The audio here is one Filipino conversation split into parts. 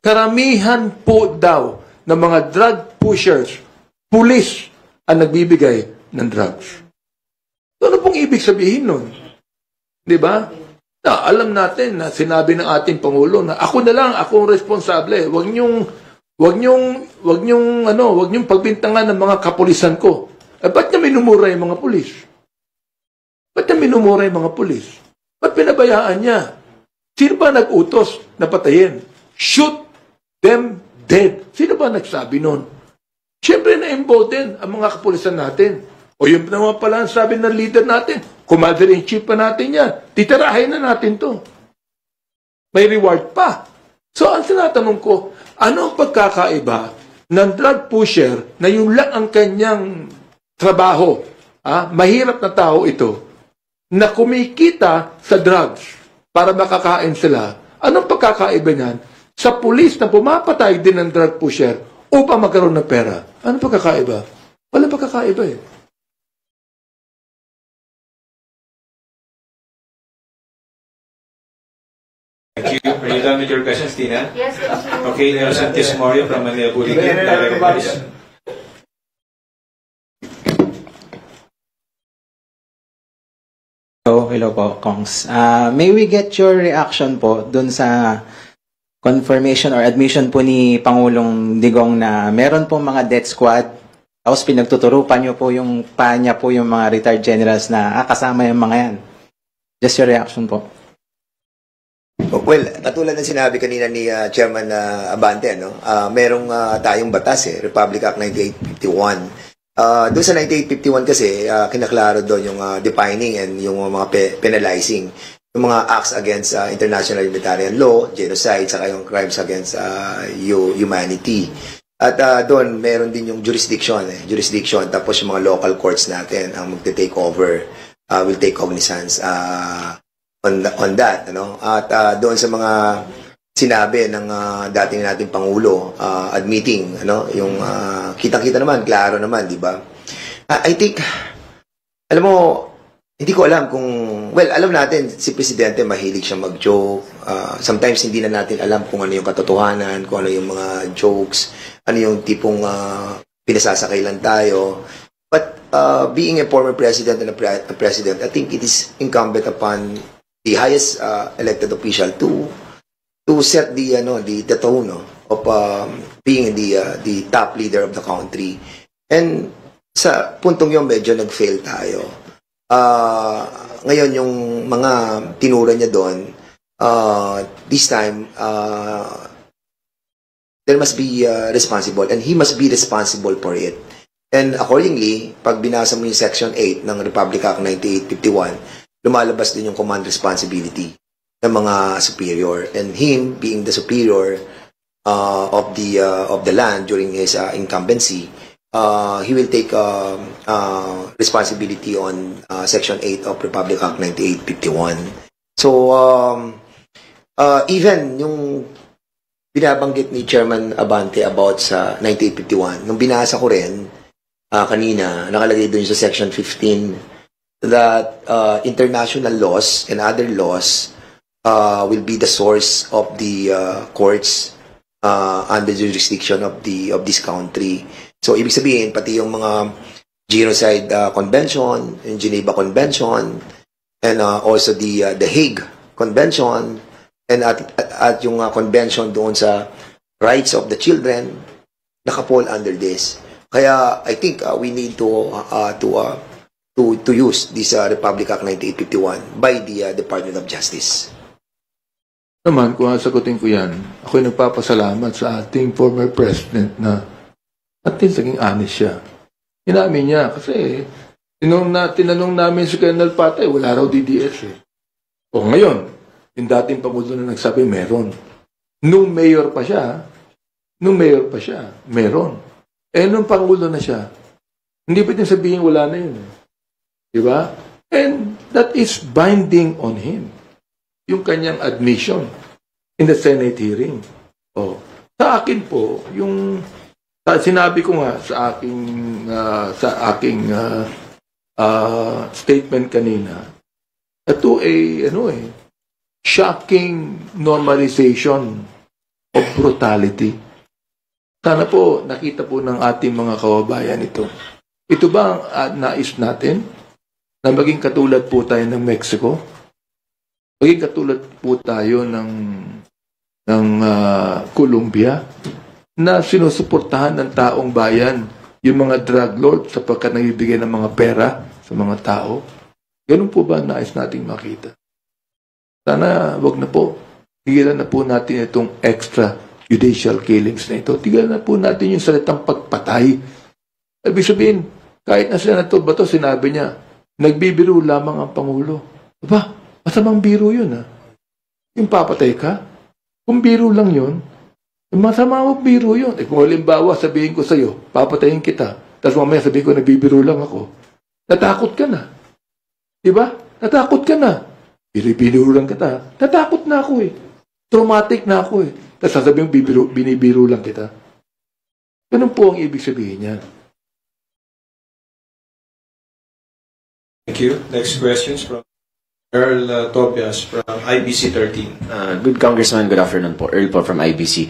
karamihan po daw ng mga drug pushers, pulis ang nagbibigay ng drugs. So, ano pong ibig sabihin nun? Di ba? Na, alam natin na sinabi ng ating Pangulo na ako na lang, ako ang responsable. Huwag niyong pagbintangan ng mga kapulisan ko. Ba't niya minumura yung mga pulis? Ba't niya minumura yung mga pulis? Ba't pinabayaan niya? Sino ba nag-utos na patayin? Shoot them dead. Sino ba nagsabi nun? Siyempre na-involved din ang mga kapulisan natin. O yun naman pala ang sabi ng leader natin, commander-in-chief pa natin yan. Titirahin na natin to. May reward pa. So, ang tinatanong ko, ano ang pagkakaiba ng drug pusher na yun lang ang kanyang trabaho? Mahirap na tao ito na kumikita sa drugs para makakain sila. Anong pagkakaiba niyan sa pulis na pumapatay din ng drug pusher upang magkaroon ng pera? Anong pagkakaiba? Walang pagkakaiba eh. Thank you. Are you done with your questions, Tina? Yes, thank you. Okay, there's Santis Morio from Manila Buligan. Hello po, Kongs. May we get your reaction po dun sa confirmation or admission po ni Pangulong Digong na meron po mga death squad, tapos pinagtuturupan niyo po yung niya po yung mga retired generals na kasama yung mga yan. Just your reaction po. Well, katulad ng sinabi kanina ni Chairman Abante, merong tayong batas Republic Act 9851. Doon sa 9851 kasi, kinaklaro doon yung defining and yung mga penalizing. Yung mga acts against international humanitarian law, genocide, saka yung crimes against humanity. At doon, meron din yung jurisdiction, tapos yung mga local courts natin ang magte-take over, will take cognizance on that. At doon sa mga sinabi ng dating nating Pangulo, admitting, yung kitang-kita naman, klaro naman, di ba? I think, alam mo, hindi ko alam kung, well, alam natin, si Presidente mahilig siya mag-joke. Sometimes hindi na natin alam kung ano yung katotohanan, kung ano yung mga jokes, ano yung tipong pinasasakay lang tayo. But being a former president and a president, I think it is incumbent upon the highest elected official to set the tone of being the top leader of the country. And sa puntong yun, medyo nag-fail tayo. Ngayon, yung mga tinura niya doon, this time, there must be responsible, and he must be responsible for it. And accordingly, pag binasa mo yung Section 8 ng Republic Act 9851, lumalabas din yung command responsibility ng mga superior, and him being the superior of the land during his incumbency, he will take responsibility on Section 8 of Republic Act 9851. So even yung binabanggit ni Chairman Abante about sa 9851, nung binasa ko rin kanina, nakalagay doon sa Section 15 that international laws and other laws will be the source of the courts under the jurisdiction of this country. So ibig sabihin pati yung mga Genocide Convention, yung Geneva Convention, and also the Hague Convention, and at yung convention doon sa rights of the children, nakapol under this. Kaya I think we need to use this Republic Act 9851 by the Department of Justice. Naman, kung sagutin ko yan, ako'y nagpapasalamat sa ating former president na at naging honest siya. Inamin niya kasi tinanong namin si Colonel Patay, wala raw DDS O ngayon, yung dating Pangulo na nagsabi, meron. Nung mayor pa siya, meron. Nung Pangulo na siya, hindi pwedeng sabihin wala na yun. Diba? And that is binding on him. Yung kanyang admission in the Senate hearing. Sa akin po, yung sinabi ko nga sa aking statement kanina, ito shocking normalization of brutality. Sana po nakita po ng ating mga kababayan ito. Ito ba ang nais natin na maging katulad po tayo ng Mexico? Maging katulad po tayo ng Colombia na sinusuportahan ng taong bayan yung mga drug lord sapagkat nagbibigay ng mga pera sa mga tao. Ganun po ba nais nating makita? Sana wag na po. Tigilan na po natin itong extra judicial killings na ito. Tigilan na po natin yung salitang pagpatay. Ibig sabihin, kahit na Senator Bato, sinabi niya, nagbibiro lamang ang Pangulo. Aba, masamang biro yun ha. Yung papatay ka, kung biro lang yun, masama mo biro yun. Kung halimbawa, sabihin ko sa'yo, papatayin kita, tapos mamaya sabihin ko, nagbibiro lang ako, natakot ka na. Diba? Natakot ka na. Binibiro lang kita. Natakot na ako eh. Traumatic na ako eh. Tapos sasabihin, binibiro lang kita. Ganun po ang ibig sabihin niya. Thank you. Next questions from Earl Tobias from IBC 13. Good Congressman, good afternoon po. Earl po from IBC.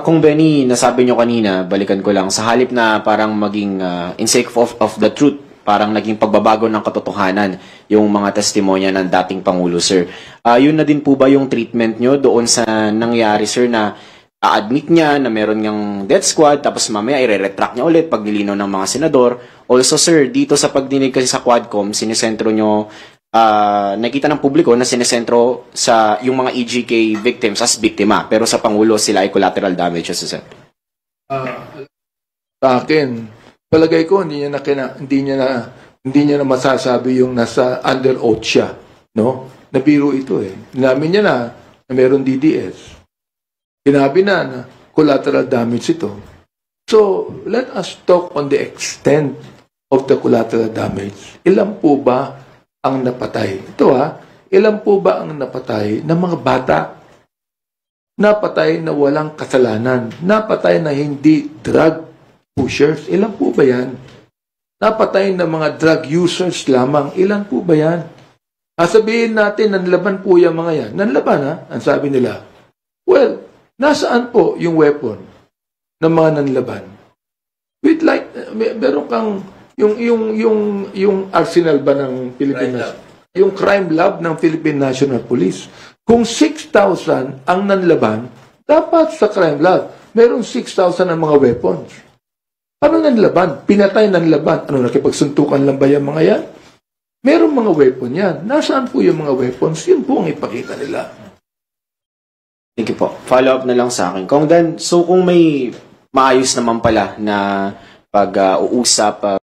Kung Benny, nasabi nyo kanina, balikan ko lang, sa halip na parang maging in sake of the truth, parang naging pagbabago ng katotohanan yung mga testimonya ng dating Pangulo, sir. Yun na din po ba yung treatment nyo doon sa nangyari, sir, na a-admit niya na meron niyang death squad, tapos mamaya i-retract niya ulit pag nilinaw ng mga senador. Also, sir, dito sa pagdinig kasi sa Quadcom, sinesentro nyo, nakita ng publiko na sinesentro sa yung mga EGK victims as biktima, pero sa Pangulo sila ay collateral damages, sir. Sa akin, palagay ko hindi niya na masasabi yung nasa under oath siya, no? Nabiro ito eh. Inamin niya na meron DDS. Sinabi na collateral damage ito. So, let us talk on the extent of the collateral damage. Ilan po ba ang napatay? Ito ilan po ba ang napatay ng mga bata? Napatay na walang kasalanan. Napatay na hindi drug pushers. Ilan po ba yan? Napatay na mga drug users lamang. Ilan po ba yan? Sabihin natin, nanlaban po yung mga yan. Nanlaban ang sabi nila. Well, nasaan po yung weapon ng mga nanlaban? With like, meron kang yung arsenal ba ng Pilipinas? Yung crime lab ng Philippine National Police. Kung 6,000 ang nanlaban, dapat sa crime lab, meron 6,000 ang mga weapons. Ano nanlaban? Pinatay nanlaban. Ano, nakipagsuntukan lang ba yung mga yan? Merong mga weapon yan. Nasaan po yung mga weapons? Yun po ang ipakita nila. Thank you po. Follow up na lang sa akin. Kung Dan, so kung may maayos naman pala na pag-uusap